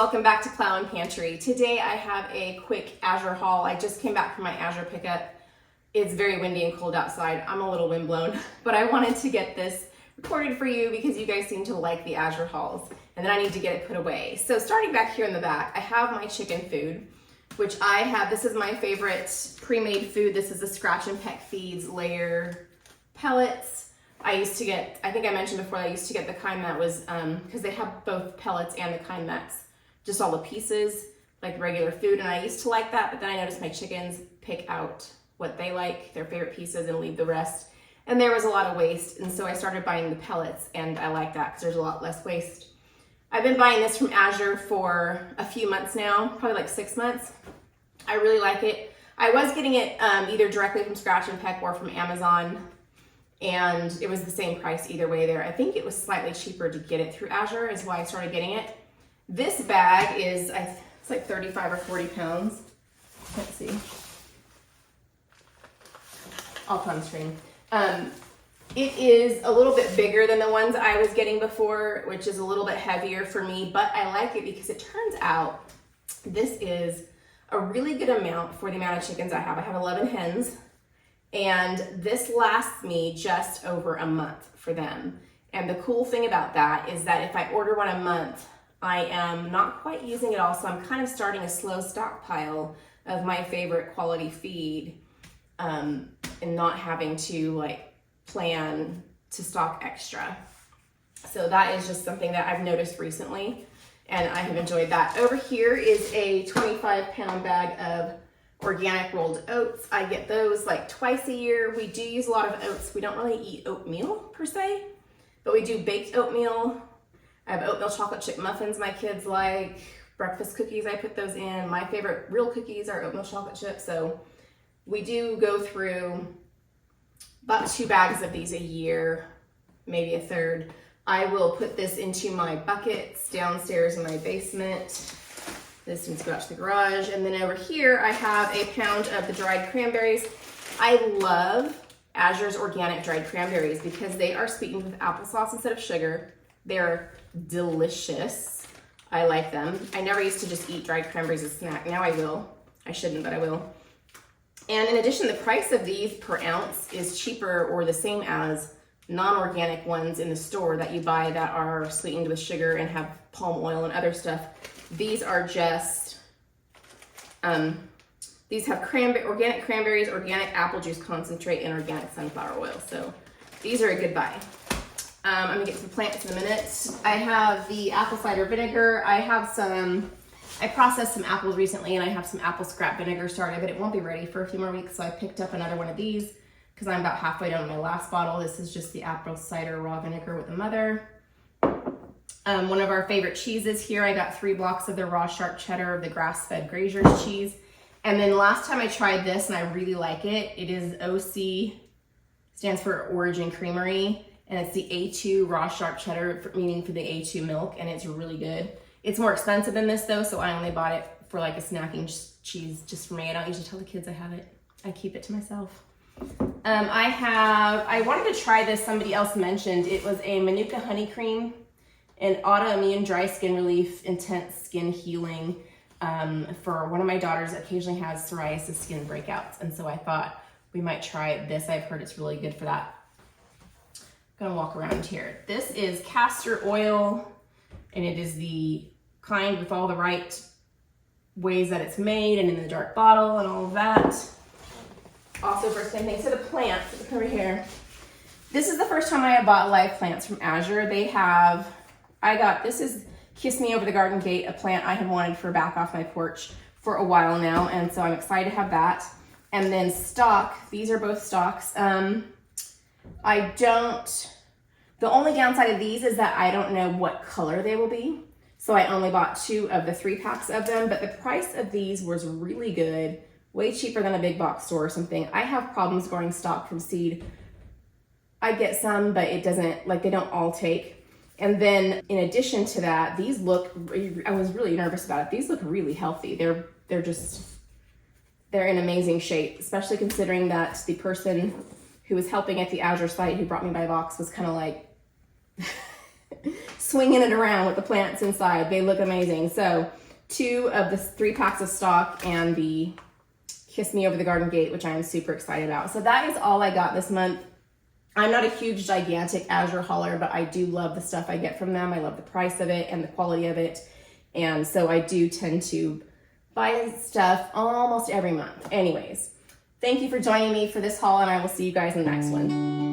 welcome back to Plow and Pantry. Today I have a quick Azure haul. I just came back from my Azure pickup. It's very windy and cold outside. I'm a little windblown, but I wanted to get this recorded for you because you guys seem to like the Azure hauls, and then I need to get it put away. So starting back here in the back, I have my chicken food, which I have. This is my favorite pre-made food. This is the Scratch and Peck Feeds layer pellets. I used to get, I think I mentioned before, I used to get the kind that was, because they have both pellets and the kind that's just all the pieces, like regular food, and I used to like that, but then I noticed my chickens pick out what they like, their favorite pieces, and leave the rest. And there was a lot of waste, and so I started buying the pellets, and I like that because there's a lot less waste. I've been buying this from Azure for a few months now, probably like 6 months. I really like it. I was getting it either directly from Scratch and Peck or from Amazon, and it was the same price either way there. I think it was slightly cheaper to get it through Azure is why I started getting it. This bag is, it's like 35 or 40 pounds. Let's see. I'll put on the screen. It is a little bit bigger than the ones I was getting before, which is a little bit heavier for me, but I like it because it turns out this is a really good amount for the amount of chickens I have. I have 11 hens, and this lasts me just over a month for them. And the cool thing about that is that if I order one a month, I am not quite using it all, so I'm kind of starting a slow stockpile of my favorite quality feed, and not having to like plan to stock extra. So that is just something that I've noticed recently, and I have enjoyed that. Over here is a 25-pound bag of organic rolled oats. I get those like twice a year. We do use a lot of oats. We don't really eat oatmeal per se, but we do baked oatmeal. I have oatmeal chocolate chip muffins my kids like. Breakfast cookies, I put those in. My favorite real cookies are oatmeal chocolate chip. So we do go through about 2 bags of these a year, maybe a third. I will put this into my buckets downstairs in my basement. This needs to go out to the garage. And then over here, I have a pound of the dried cranberries. I love Azure's organic dried cranberries because they are sweetened with applesauce instead of sugar. They're delicious. I like them. I never used to just eat dried cranberries as a snack. Now I will. I shouldn't, but I will. And in addition, the price of these per ounce is cheaper or the same as non-organic ones in the store that you buy that are sweetened with sugar and have palm oil and other stuff. These are just, these have organic cranberries, organic apple juice concentrate, and organic sunflower oil. So these are a good buy. I'm gonna get some plants in a minute. I have the apple cider vinegar. I processed some apples recently, and I have some apple scrap vinegar started, but it won't be ready for a few more weeks. So I picked up another one of these because I'm about halfway done my last bottle. This is just the apple cider raw vinegar with the mother. One of our favorite cheeses here, I got 3 blocks of the raw sharp cheddar of the grass-fed Grazier's cheese. And then last time I tried this, and I really like it, it is OC, stands for Origin Creamery, and it's the A2 raw sharp cheddar, meaning for the A2 milk, and it's really good. It's more expensive than this though, so I only bought it for like a snacking cheese just for me. I don't usually tell the kids I have it. I keep it to myself. I wanted to try this, somebody else mentioned. It was a Manuka honey cream, an autoimmune dry skin relief, intense skin healing for one of my daughters that occasionally has psoriasis skin breakouts. And so I thought we might try this. I've heard it's really good for that. I'm gonna walk around here. This is castor oil, and it is the kind with all the right ways that it's made and in the dark bottle and all of that. Also for the same thing. So the plants over here. This is the first time I have bought live plants from Azure. This is Kiss Me Over the Garden Gate, a plant I have wanted for back off my porch for a while now, and so I'm excited to have that. And then stock, these are both stocks. The only downside of these is that I don't know what color they will be. So I only bought 2 of the 3 packs of them, but the price of these was really good, way cheaper than a big box store or something. I have problems growing stock from seed. I get some, but it doesn't, like they don't all take. And then in addition to that, these look, I was really nervous about it. These look really healthy. They're in amazing shape, especially considering that the person who was helping at the Azure site who brought me my box was kind of like, swinging it around with the plants inside. They look amazing. So 2 of the 3 packs of stock and the Kiss Me Over the Garden Gate, which I am super excited about. So that is all I got this month. I'm not a huge, gigantic Azure hauler, but I do love the stuff I get from them. I love the price of it and the quality of it. And so I do tend to buy stuff almost every month. Anyways, thank you for joining me for this haul, and I will see you guys in the next one.